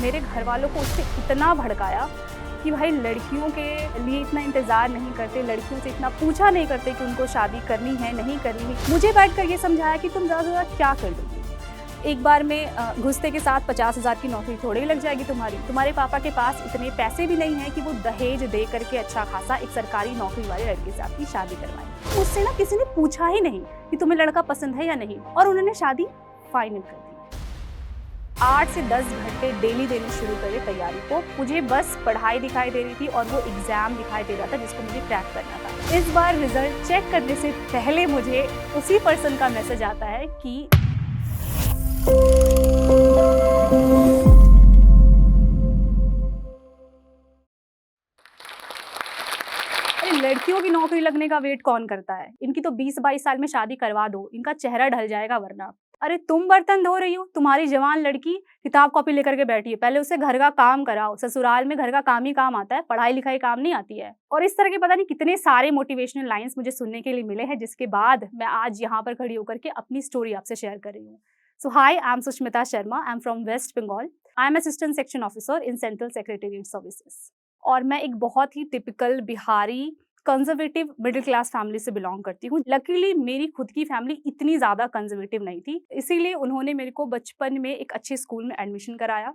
मेरे घर वालों को उससे इतना भड़काया कि भाई लड़कियों के लिए इतना इंतज़ार नहीं करते, लड़कियों से इतना पूछा नहीं करते कि उनको शादी करनी है, नहीं करनी है। मुझे बैठकर ये समझाया कि तुम ज़्यादा से ज़्यादा क्या कर लोगी? एक बार में घुसते के साथ 50,000 की नौकरी थोड़ी लग जाएगी तुम्हारी। तुम्हारे पापा के पास इतने पैसे भी नहीं हैं कि वो दहेज दे करके अच्छा खासा एक सरकारी नौकरी वाले लड़के से आपकी शादी करवाएं। उससे ना किसी ने पूछा ही नहीं कि तुम्हें लड़का पसंद है या नहीं, और उन्होंने शादी फाइनल कर दी। 8 से 10 घंटे डेली देने शुरू करे तैयारी को। मुझे बस पढ़ाई दिखाई दे रही थी और वो एग्जाम दिखाई दे रहा था जिसको मुझे क्रैक करना था। इस बार रिजल्ट चेक करने से पहले मुझे उसी पर्सन का मैसेज आता है कि अरे लड़कियों की नौकरी लगने का वेट कौन करता है? इनकी तो 20-22 साल में शादी करवा दो, इनका चेहरा ढल जाएगा वरना। अरे तुम बर्तन धो रही हो, तुम्हारी जवान लड़की किताब कॉपी लेकर के बैठी है, पहले उसे घर का काम कराओ। ससुराल में घर का काम ही काम आता है, पढ़ाई लिखाई काम नहीं आती है। और इस तरह के पता नहीं कितने सारे मोटिवेशनल लाइंस मुझे सुनने के लिए मिले हैं, जिसके बाद मैं आज यहाँ पर खड़ी होकर के अपनी स्टोरी आपसे शेयर कर रही हूँ। So hi, I'm Sushmita Sharma. I'm from West Bengal. I'm Assistant Section Officer in Central Secretariat Services. और मैं एक बहुत ही typical Bihari conservative middle class family से बिलोंग करती हूँ। लकीली मेरी खुद की फैमिली इतनी ज़्यादा कंजर्वेटिव नहीं थी, इसीलिए उन्होंने मेरे को बचपन में एक अच्छे स्कूल में एडमिशन कराया।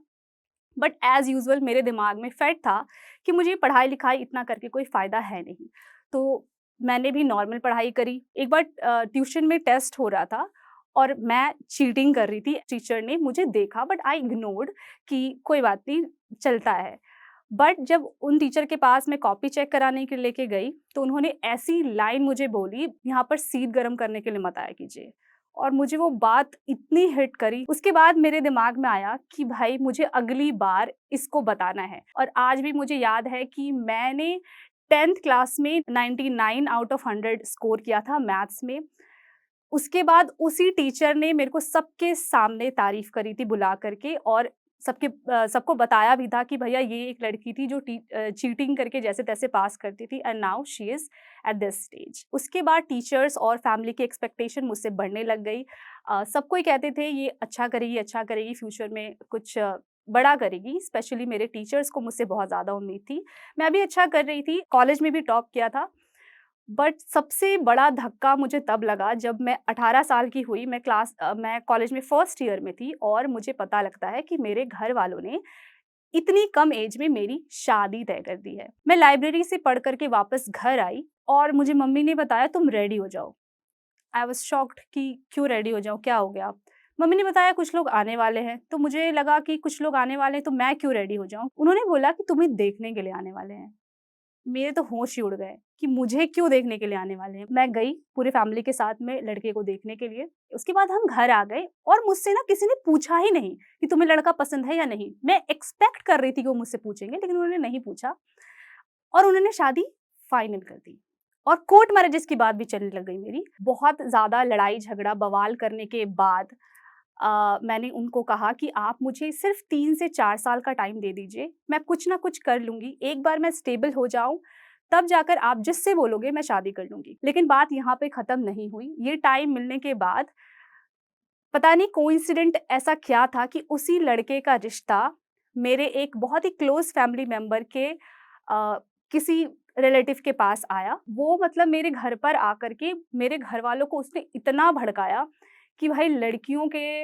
बट एज़ यूजुअल मेरे दिमाग में फैक्ट था कि मुझे पढ़ाई लिखाई इतना करके कोई फ़ायदा है नहीं, तो मैंने भी नॉर्मल पढ़ाई करी। एक बार ट्यूशन में टेस्ट हो रहा था और मैं चीटिंग कर रही थी। टीचर ने मुझे देखा बट आई इग्नोर्ड कि कोई बात नहीं, चलता है। बट जब उन टीचर के पास मैं कॉपी चेक कराने के लेके गई, तो उन्होंने ऐसी लाइन मुझे बोली, यहाँ पर सीट गरम करने के लिए मत आया कीजिए। और मुझे वो बात इतनी हिट करी, उसके बाद मेरे दिमाग में आया कि भाई मुझे अगली बार इसको बताना है। और आज भी मुझे याद है कि मैंने 10th क्लास में 99 आउट ऑफ 100 स्कोर किया था मैथ्स में। उसके बाद उसी टीचर ने मेरे को सबके सामने तारीफ़ करी थी बुला करके, और सबको बताया भी था कि भैया ये एक लड़की थी जो चीटिंग करके जैसे-तैसे पास करती थी, and now she is at this stage. उसके बाद टीचर्स और फैमिली की एक्सपेक्टेशन मुझसे बढ़ने लग गई। सब कोई कहते थे ये अच्छा करेगी, फ्यूचर में कुछ बड़ा करेगी। स्पेशली मेरे टीचर्स को मुझसे बहुत ज़्यादा उम्मीद थी। मैं भी अच्छा कर रही थी, कॉलेज में भी टॉप किया था। बट सबसे बड़ा धक्का मुझे तब लगा जब मैं 18 साल की हुई। मैं कॉलेज में फर्स्ट ईयर में थी और मुझे पता लगता है कि मेरे घर वालों ने इतनी कम एज में मेरी शादी तय कर दी है। मैं लाइब्रेरी से पढ़ कर के वापस घर आई और मुझे मम्मी ने बताया तुम रेडी हो जाओ। आई वाज़ शॉक्ड कि क्यों रेडी हो जाऊँ, क्या हो गया? मम्मी ने बताया कुछ लोग आने वाले हैं, तो मुझे लगा कि कुछ लोग आने वाले हैं तो मैं क्यों रेडी हो जाऊँ? उन्होंने बोला कि तुम्हें देखने के लिए आने वाले हैं। मेरे तो होश ही उड़ गए कि मुझे क्यों देखने के लिए आने वाले हैं। मैं गई पूरे फैमिली के साथ में लड़के को देखने के लिए। उसके बाद हम घर आ गए और मुझसे ना किसी ने पूछा ही नहीं कि तुम्हें लड़का पसंद है या नहीं। मैं एक्सपेक्ट कर रही थी कि वो मुझसे पूछेंगे, लेकिन उन्होंने नहीं पूछा और उन्होंने शादी फाइनल कर दी। और कोर्ट मैरिजेस की बात भी चलने लग गई मेरी। बहुत ज़्यादा लड़ाई झगड़ा बवाल करने के बाद मैंने उनको कहा कि आप मुझे सिर्फ 3 से 4 साल का टाइम दे दीजिए, मैं कुछ ना कुछ कर लूँगी। एक बार मैं स्टेबल हो जाऊँ, तब जाकर आप जिससे बोलोगे मैं शादी कर लूँगी। लेकिन बात यहाँ पे ख़त्म नहीं हुई। ये टाइम मिलने के बाद पता नहीं कोइंसिडेंट ऐसा क्या था कि उसी लड़के का रिश्ता मेरे एक बहुत ही क्लोज़ फैमिली मेंबर के किसी रिलेटिव के पास आया। वो मतलब मेरे घर पर आकर के मेरे घरवालों को उसने इतना भड़काया कि भाई लड़कियों के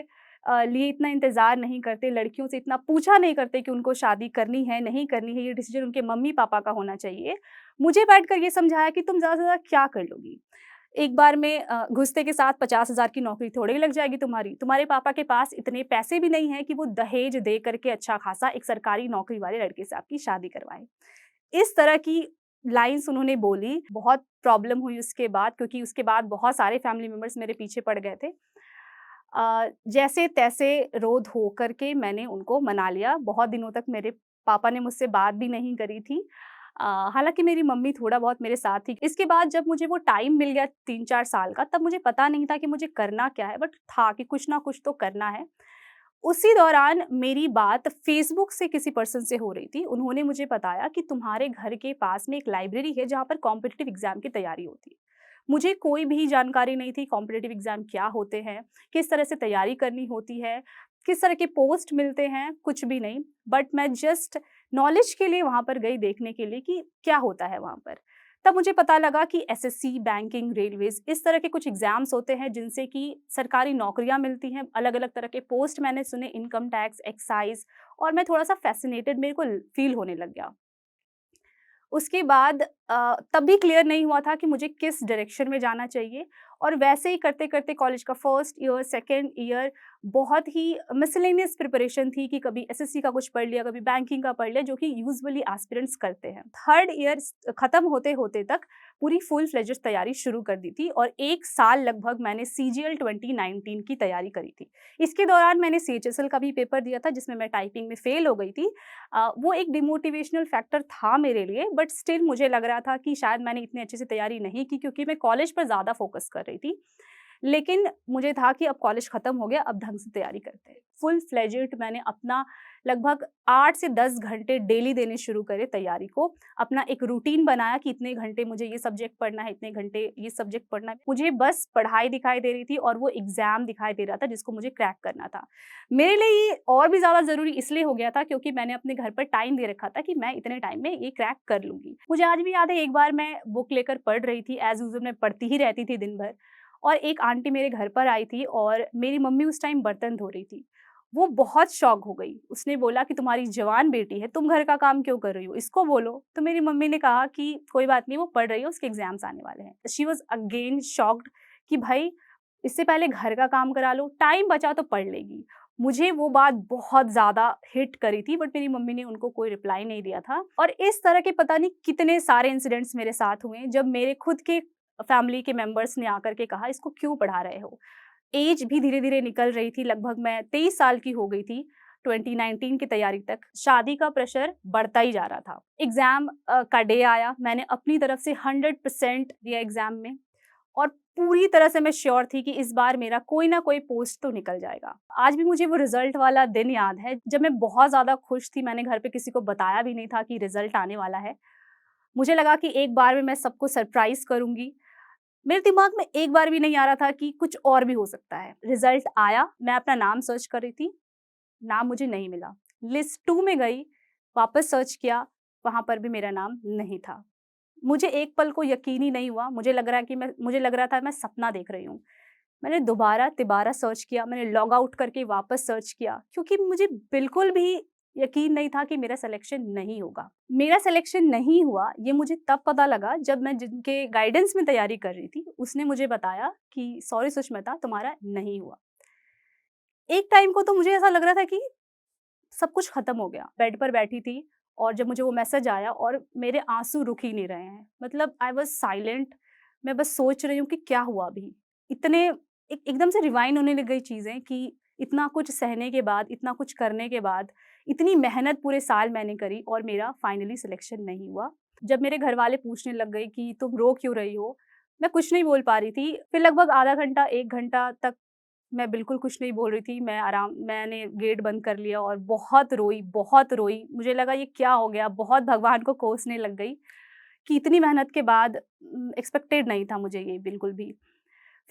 लिए इतना इंतज़ार नहीं करते, लड़कियों से इतना पूछा नहीं करते कि उनको शादी करनी है, नहीं करनी है, ये डिसीज़न उनके मम्मी-पापा का होना चाहिए। मुझे बैठकर ये समझाया कि तुम ज़्यादा से ज़्यादा क्या कर लोगी? एक बार में घुसते के साथ 50,000 की नौकरी थोड़ी लग जाएगी तुम्हारी। तुम्हारे पापा के पास इतने पैसे भी नहीं हैं कि वो दहेज दे करके अच्छा खासा एक सरकारी नौकरी वाले लड़के से आपकी शादी करवाएँ। इस तरह की लाइन्स उन्होंने बोली। बहुत प्रॉब्लम हुई उसके बाद, क्योंकि उसके बाद बहुत सारे फैमिली मेंबर्स मेरे पीछे पड़ गए थे। जैसे-तैसे रो धो कर के मैंने उनको मना लिया। बहुत दिनों तक मेरे पापा ने मुझसे बात भी नहीं करी थी। हालाँकि मेरी मम्मी थोड़ा बहुत मेरे साथ थी। इसके बाद जब मुझे वो टाइम मिल गया 3-4 साल का, तब मुझे पता नहीं था कि मुझे करना क्या है, बट था कि कुछ ना कुछ तो करना है। उसी दौरान मेरी बात फ़ेसबुक से किसी पर्सन से हो रही थी। उन्होंने मुझे बताया कि तुम्हारे घर के पास में एक लाइब्रेरी है जहाँ पर कॉम्पिटिटिव एग्ज़ाम की तैयारी होती है। मुझे कोई भी जानकारी नहीं थी कॉम्पिटिटिव एग्ज़ाम क्या होते हैं, किस तरह से तैयारी करनी होती है। किस तरह के पोस्ट मिलते हैं, कुछ भी नहीं। बट मैं जस्ट नॉलेज के लिए वहाँ पर गई देखने के लिए कि क्या होता है वहाँ पर। तब मुझे पता लगा कि एसएससी, बैंकिंग, रेलवेज़ इस तरह के कुछ एग्ज़ाम्स होते हैं जिनसे कि सरकारी नौकरियाँ मिलती हैं। अलग-अलग तरह के पोस्ट मैंने सुने, इनकम टैक्स, एक्साइज़, और मैं थोड़ा-सा फ़ैसिनेटेड मेरे को फ़ील होने लग गया। उसके बाद तब भी क्लियर नहीं हुआ था कि मुझे किस डायरेक्शन में जाना चाहिए, और वैसे ही करते-करते कॉलेज का फर्स्ट ईयर, सेकंड ईयर बहुत ही मिसलेनियस प्रिपरेशन थी कि कभी एसएससी का कुछ पढ़ लिया, कभी बैंकिंग का पढ़ लिया, जो कि यूजुअली एस्पिरेंट्स करते हैं। थर्ड ईयर खत्म होते-होते तक पूरी फुल फ्लेजेड तैयारी शुरू कर दी थी, और 1 साल लगभग मैंने सीजीएल 2019 की तैयारी करी थी। इसके दौरान मैंने सीएचएसएल का भी पेपर दिया था जिसमें मैं टाइपिंग में फेल हो गई थी। वो एक डिमोटिवेशनल फैक्टर था मेरे लिए, बट स्टिल मुझे लग रहा था कि शायद मैंने इतनी अच्छे से तैयारी नहीं की क्योंकि मैं कॉलेज पर ज़्यादा फोकस कर रही थी। लेकिन मुझे था कि अब कॉलेज खत्म हो गया, अब ढंग से तैयारी करते हैं। फुल फ्लेजेड मैंने अपना लगभग 8 से 10 घंटे डेली देने शुरू करे तैयारी को। अपना एक रूटीन बनाया कि इतने घंटे मुझे ये सब्जेक्ट पढ़ना है, इतने घंटे ये सब्जेक्ट पढ़ना है। मुझे बस पढ़ाई दिखाई दे रही थी और वो एग्ज़ाम दिखाई दे रहा था जिसको मुझे क्रैक करना था। मेरे लिए ये और भी ज़्यादा ज़रूरी इसलिए हो गया था क्योंकि मैंने अपने घर पर टाइम दे रखा था कि मैं इतने टाइम में ये क्रैक कर लूँगी। मुझे आज भी याद है, एक बार मैं बुक लेकर पढ़ रही थी, एज़ यूजुअल मैं पढ़ती ही रहती थी दिन भर, और एक आंटी मेरे घर पर आई थी और मेरी मम्मी उस टाइम बर्तन धो रही थी। वो बहुत शॉक हो गई। उसने बोला कि तुम्हारी जवान बेटी है, तुम घर का काम क्यों कर रही हो? इसको बोलो। तो मेरी मम्मी ने कहा कि कोई बात नहीं, वो पढ़ रही है, उसके एग्ज़ाम्स आने वाले हैं। शी वाज़ अगेन शॉक्ड कि भाई इससे पहले घर का काम करा लो, टाइम बचा तो पढ़ लेगी। मुझे वो बात बहुत ज़्यादा हिट करी थी, बट मेरी मम्मी ने उनको कोई रिप्लाई नहीं दिया था, और इस तरह के पता नहीं कितने सारे इंसिडेंट्स मेरे साथ हुए जब मेरे खुद के फैमिली के मेंबर्स ने आकर के कहा इसको क्यों पढ़ा रहे हो? एज भी धीरे-धीरे निकल रही थी, लगभग मैं 23 साल की हो गई थी 2019 की तैयारी तक। शादी का प्रेशर बढ़ता ही जा रहा था। एग्ज़ाम का डे आया, मैंने अपनी तरफ से 100% दिया एग्ज़ाम में, और पूरी तरह से मैं श्योर थी कि इस बार मेरा कोई ना कोई पोस्ट तो निकल जाएगा। आज भी मुझे वो रिज़ल्ट वाला दिन याद है, जब मैं बहुत ज़्यादा खुश थी, मैंने घर पे किसी को बताया भी नहीं था कि रिज़ल्ट आने वाला है। मुझे लगा कि एक बार में मैं सबको सरप्राइज़ करूँगी। मेरे दिमाग में एक बार भी नहीं आ रहा था कि कुछ और भी हो सकता है। रिज़ल्ट आया, मैं अपना नाम सर्च कर रही थी, नाम मुझे नहीं मिला। लिस्ट 2 में गई, वापस सर्च किया, वहाँ पर भी मेरा नाम नहीं था। मुझे एक पल को यकीन ही नहीं हुआ, मुझे लग रहा था मैं सपना देख रही हूँ। मैंने दोबारा-तिबारा सर्च किया, मैंने लॉग आउट करके वापस सर्च किया, क्योंकि मुझे बिल्कुल भी यकीन नहीं था कि मेरा सिलेक्शन नहीं होगा। मेरा सिलेक्शन नहीं हुआ, ये मुझे तब पता लगा जब मैं जिनके गाइडेंस में तैयारी कर रही थी, उसने मुझे बताया कि सॉरी सुष्मिता, तुम्हारा नहीं हुआ। एक टाइम को तो मुझे ऐसा लग रहा था कि सब कुछ खत्म हो गया। बेड पर बैठी थी और जब मुझे वो मैसेज आया और मेरे आँसू रुक ही नहीं रहे हैं। मतलब आई वाज़ साइलेंट, मैं बस सोच रही हूँ कि क्या हुआ अभी? इतने एकदम से रिवाइंड होने लग गई चीज़ें कि इतना कुछ सहने के बाद, इतना कुछ करने के बाद, इतनी मेहनत पूरे साल मैंने करी और मेरा फाइनली सिलेक्शन नहीं हुआ। जब मेरे घरवाले पूछने लग गए कि तुम रो क्यों रही हो? मैं कुछ नहीं बोल पा रही थी। फिर लगभग आधा घंटा, 1 घंटा तक मैं बिल्कुल कुछ नहीं बोल रही थी। मैंने गेट बंद कर लिया और बहुत रोई, बहुत रोई। मुझे लगा ये क्या हो गया? बहुत भगवान को कोसने लग गई कि इतनी मेहनत के बाद एक्सपेक्टेड नहीं था मुझे ये बिल्कुल भी।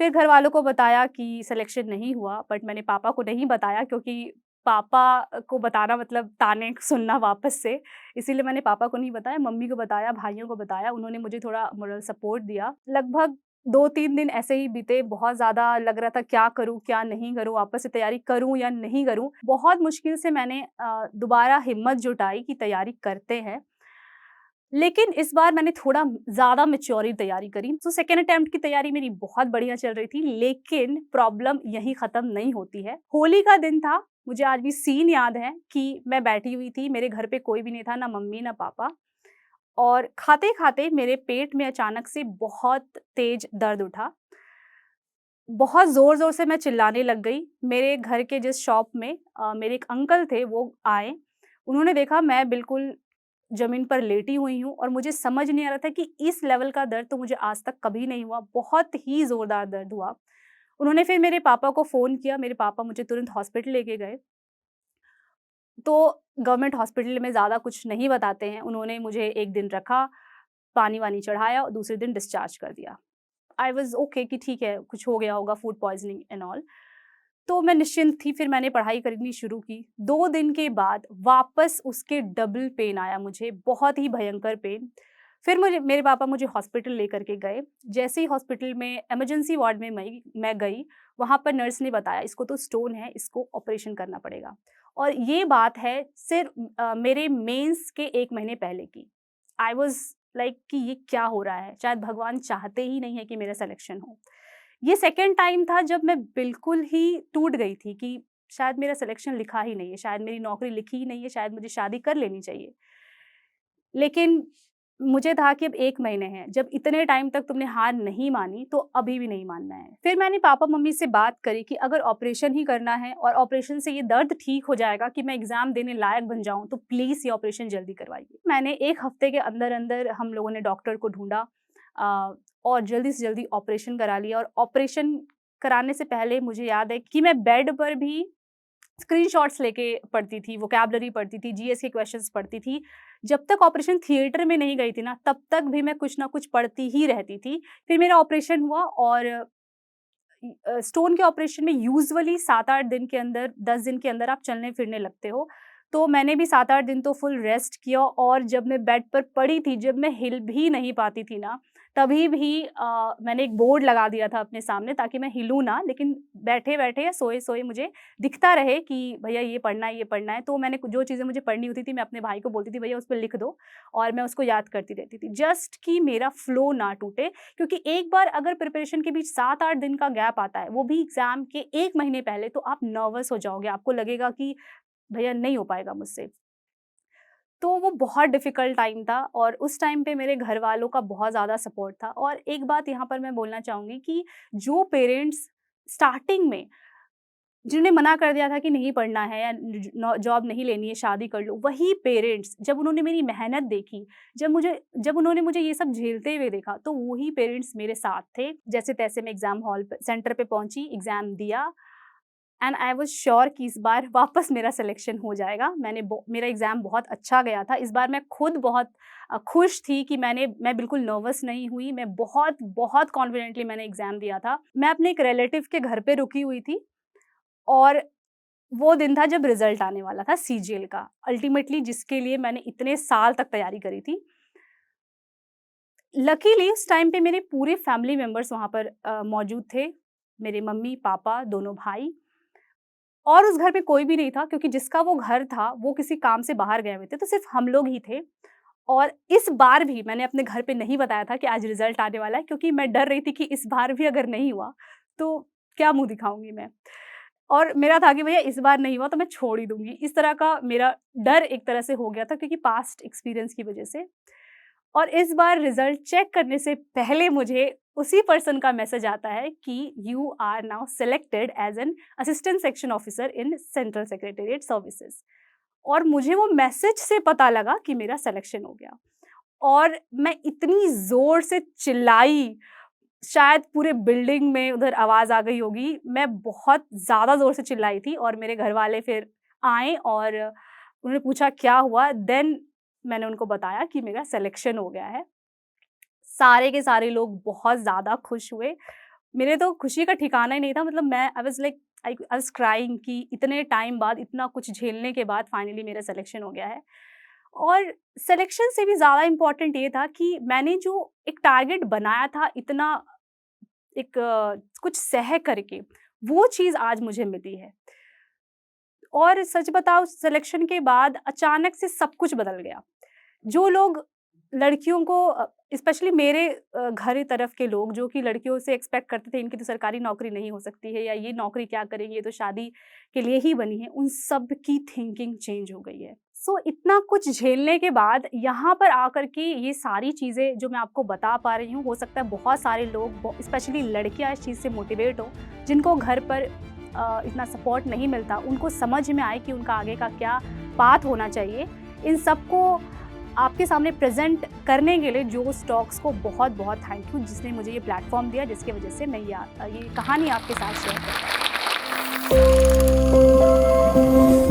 फिर घरवालों को बताया कि सिलेक्शन नहीं हुआ, बट मैंने पापा को नहीं बताया क्योंकि पापा को बताना मतलब ताने सुनना वापस से, इसीलिए मैंने पापा को नहीं बताया, मम्मी को बताया, भाइयों को बताया, उन्होंने मुझे थोड़ा मोरल सपोर्ट दिया। लगभग 2-3 दिन ऐसे ही बीते, बहुत ज़्यादा लग रहा था क्या करूँ, क्या नहीं करूँ, वापस से तैयारी करूँ या नहीं करूँ? बहुत मुश्किल से मैंने दोबारा हिम्मत जुटाई कि तैयारी करते हैं। लेकिन इस बार मैंने थोड़ा ज़्यादा मैच्योर तैयारी करी। तो सेकंड अटेम्प्ट की तैयारी मेरी बहुत बढ़िया चल रही थी, लेकिन प्रॉब्लम यहीं ख़त्म नहीं होती है। होली का दिन था, मुझे आज भी सीन याद है कि मैं बैठी हुई थी, मेरे घर पे कोई भी नहीं था, ना मम्मी ना पापा, और खाते-खाते मेरे पेट में अचानक से बहुत तेज़ दर्द उठा। बहुत ज़ोर-ज़ोर से मैं चिल्लाने लग गई। मेरे घर के जिस शॉप में मेरे एक अंकल थे, वो आए। उन्होंने देखा मैं बिल्कुल ज़मीन पर लेटी हुई हूँ और मुझे समझ नहीं आ रहा था कि इस लेवल का दर्द तो मुझे आज तक कभी नहीं हुआ, बहुत ही ज़ोरदार दर्द हुआ। उन्होंने फिर मेरे पापा को फ़ोन किया, मेरे पापा मुझे तुरंत हॉस्पिटल लेके गए। तो गवर्नमेंट हॉस्पिटल में ज़्यादा कुछ नहीं बताते हैं, उन्होंने मुझे 1 दिन रखा, पानी-वानी चढ़ाया और दूसरे दिन डिस्चार्ज कर दिया। आई वाज़ ओके कि ठीक है, कुछ हो गया होगा, फूड पॉइज़निंग एंड ऑल। तो मैं निश्चिंत थी, फिर मैंने पढ़ाई करनी शुरू की। 2 दिन के बाद वापस उसके डबल पेन आया मुझे, बहुत ही भयंकर पेन। फिर मेरे पापा मुझे हॉस्पिटल लेकर के गए। जैसे ही हॉस्पिटल में इमरजेंसी वार्ड में मैं गई, वहाँ पर नर्स ने बताया इसको तो स्टोन है, इसको ऑपरेशन करना पड़ेगा। और ये बात है सिर्फ़ मेरे मेंस के 1 महीने पहले की। आई वाज़ लाइक कि ये क्या हो रहा है? शायद भगवान चाहते ही नहीं है कि मेरा सिलेक्शन हो। ये सेकंड टाइम था जब मैं बिल्कुल ही टूट गई थी कि शायद मेरा सिलेक्शन लिखा ही नहीं है, शायद मेरी नौकरी लिखी ही नहीं है, शायद मुझे शादी कर लेनी चाहिए। लेकिन मुझे था कि अब 1 महीने हैं, जब इतने टाइम तक तुमने हार नहीं मानी, तो अभी भी नहीं मानना है। फिर मैंने पापा-मम्मी से बात करी कि अगर ऑपरेशन ही करना है और ऑपरेशन से ये दर्द ठीक हो जाएगा कि मैं एग्ज़ाम देने लायक बन जाऊँ, तो प्लीज़ ये ऑपरेशन जल्दी करवाइए। मैंने 1 हफ्ते के अंदर-अंदर हम लोगों ने डॉक्टर को ढूँढा और जल्दी से जल्दी ऑपरेशन करा लिया। और ऑपरेशन कराने से पहले मुझे याद है कि मैं बेड पर भी स्क्रीनशॉट्स लेके पढ़ती थी, वोकैब्युलरी पढ़ती थी, जीएस के क्वेश्चंस पढ़ती थी। जब तक ऑपरेशन थिएटर में नहीं गई थी ना, तब तक भी मैं कुछ ना कुछ पढ़ती ही रहती थी। फिर मेरा ऑपरेशन हुआ और स्टोन के ऑपरेशन में यूजुअली 7-8 दिन के अंदर, 10 दिन के अंदर आप चलने-फिरने लगते हो। तो मैंने भी 7-8 दिन तो फुल रेस्ट किया और जब मैं बेड पर पड़ी थी, जब मैं हिल भी नहीं पाती थी ना, तभी भी मैंने एक बोर्ड लगा दिया था अपने सामने ताकि मैं हिलूँ ना, लेकिन बैठे-बैठे या सोए-सोए मुझे दिखता रहे कि भैया ये पढ़ना है, ये पढ़ना है। तो मैंने जो चीज़ें मुझे पढ़नी होती थी, मैं अपने भाई को बोलती थी, भैया उस पे लिख दो, और मैं उसको याद करती रहती थी। जस्ट कि मेरा फ्लो ना टूटे, क्योंकि एक बार अगर प्रिपरेशन के बीच 7-8 दिन का गैप आता है, वो भी एग्ज़ाम के 1 महीने पहले, तो आप नर्वस हो जाओगे। आपको लगेगा कि भैया नहीं हो पाएगा मुझसे। तो वो बहुत डिफ़िकल्ट टाइम था और उस टाइम पे मेरे घरवालों का बहुत ज़्यादा सपोर्ट था। और एक बात यहाँ पर मैं बोलना चाहूँगी कि जो पेरेंट्स स्टार्टिंग में जिन्होंने मना कर दिया था कि नहीं पढ़ना है या जॉब नहीं लेनी है, शादी कर लो, वही पेरेंट्स जब उन्होंने मेरी मेहनत देखी, जब उन्होंने मुझे ये सब झेलते हुए देखा, तो वही पेरेंट्स मेरे साथ थे। जैसे-तैसे मैं एग्ज़ाम हॉल पे सेंटर पे पहुँची, एग्ज़ाम दिया एंड आई वाज़ श्योर कि इस बार वापस मेरा सिलेक्शन हो जाएगा। मेरा एग्ज़ाम बहुत अच्छा गया था। इस बार मैं खुद बहुत खुश थी कि मैं बिल्कुल नर्वस नहीं हुई। मैं बहुत कॉन्फिडेंटली मैंने एग्ज़ाम दिया था। मैं अपने एक रिलेटिव के घर पे रुकी हुई थी और वो दिन था जब रिज़ल्ट आने वाला था सीजीएल का, अल्टीमेटली जिसके लिए मैंने इतने साल तक तैयारी करी थी। लकीली उस टाइम पे मेरे पूरे फैमिली मेंबर्स वहाँ पर मौजूद थे। मेरे मम्मी-पापा, दोनों भाई, और उस घर में कोई भी नहीं था क्योंकि जिसका वो घर था, वो किसी काम से बाहर गए हुए थे, तो सिर्फ़ हम लोग ही थे। और इस बार भी मैंने अपने घर पे नहीं बताया था कि आज रिज़ल्ट आने वाला है, क्योंकि मैं डर रही थी कि इस बार भी अगर नहीं हुआ, तो क्या मुँह दिखाऊँगी मैं? और मेरा था कि भैया इस बार नहीं हुआ तो मैं छोड़ ही दूँगी। इस तरह का मेरा डर एक तरह से हो गया था क्योंकि पास्ट एक्सपीरियंस की वज़ह से। और इस बार रिज़ल्ट चेक करने से पहले मुझे उसी पर्सन का मैसेज आता है कि you are now selected as an assistant section officer in central secretariat services. और मुझे वो मैसेज से पता लगा कि मेरा सिलेक्शन हो गया। और मैं इतनी ज़ोर से चिल्लाई, शायद पूरे बिल्डिंग में उधर आवाज़ आ गई होगी। मैं बहुत ज़्यादा ज़ोर से चिल्लाई थी और मेरे घरवाले फिर आए और उन्होंने पूछा क्या हुआ? देन मैंने उनको बताया कि मेरा सिलेक्शन हो गया है। सारे के सारे लोग बहुत ज़्यादा खुश हुए। मेरे तो खुशी का ठिकाना ही नहीं था, मतलब मैं आई वाज़ क्राइंग कि इतने टाइम बाद, इतना कुछ झेलने के बाद फाइनली मेरा सिलेक्शन हो गया है। और सिलेक्शन से भी ज़्यादा इम्पोर्टेंट ये था कि मैंने जो एक टारगेट बनाया था, इतना कुछ सह करके, वो चीज़ आज मुझे मिली है। और सच बताऊँ, सिलेक्शन के बाद अचानक से सब कुछ बदल गया। जो लोग लड़कियों को स्पेशली मेरे घर तरफ के लोग जो कि लड़कियों से एक्सपेक्ट करते थे इनकी तो सरकारी नौकरी नहीं हो सकती है, या ये नौकरी क्या करेंगी, ये तो शादी के लिए ही बनी है, उन सब की थिंकिंग चेंज हो गई है। सो इतना कुछ झेलने के बाद यहाँ पर आकर के ये सारी चीज़ें जो मैं आपको बता पा रही हूँ, हो सकता है बहुत सारे लोग, स्पेशली लड़कियाँ, इस चीज़ से मोटिवेट हो, जिनको घर पर इतना सपोर्ट नहीं मिलता, उनको समझ में आए कि उनका आगे का क्या पाथ होना चाहिए। इन सबको आपके सामने प्रेज़ेंट करने के लिए जो स्टॉक्स को बहुत-बहुत थैंक यू, जिसने मुझे ये प्लेटफ़ॉर्म दिया, जिसकी वजह से मैं ये कहानी आपके साथ शेयर कर पाई।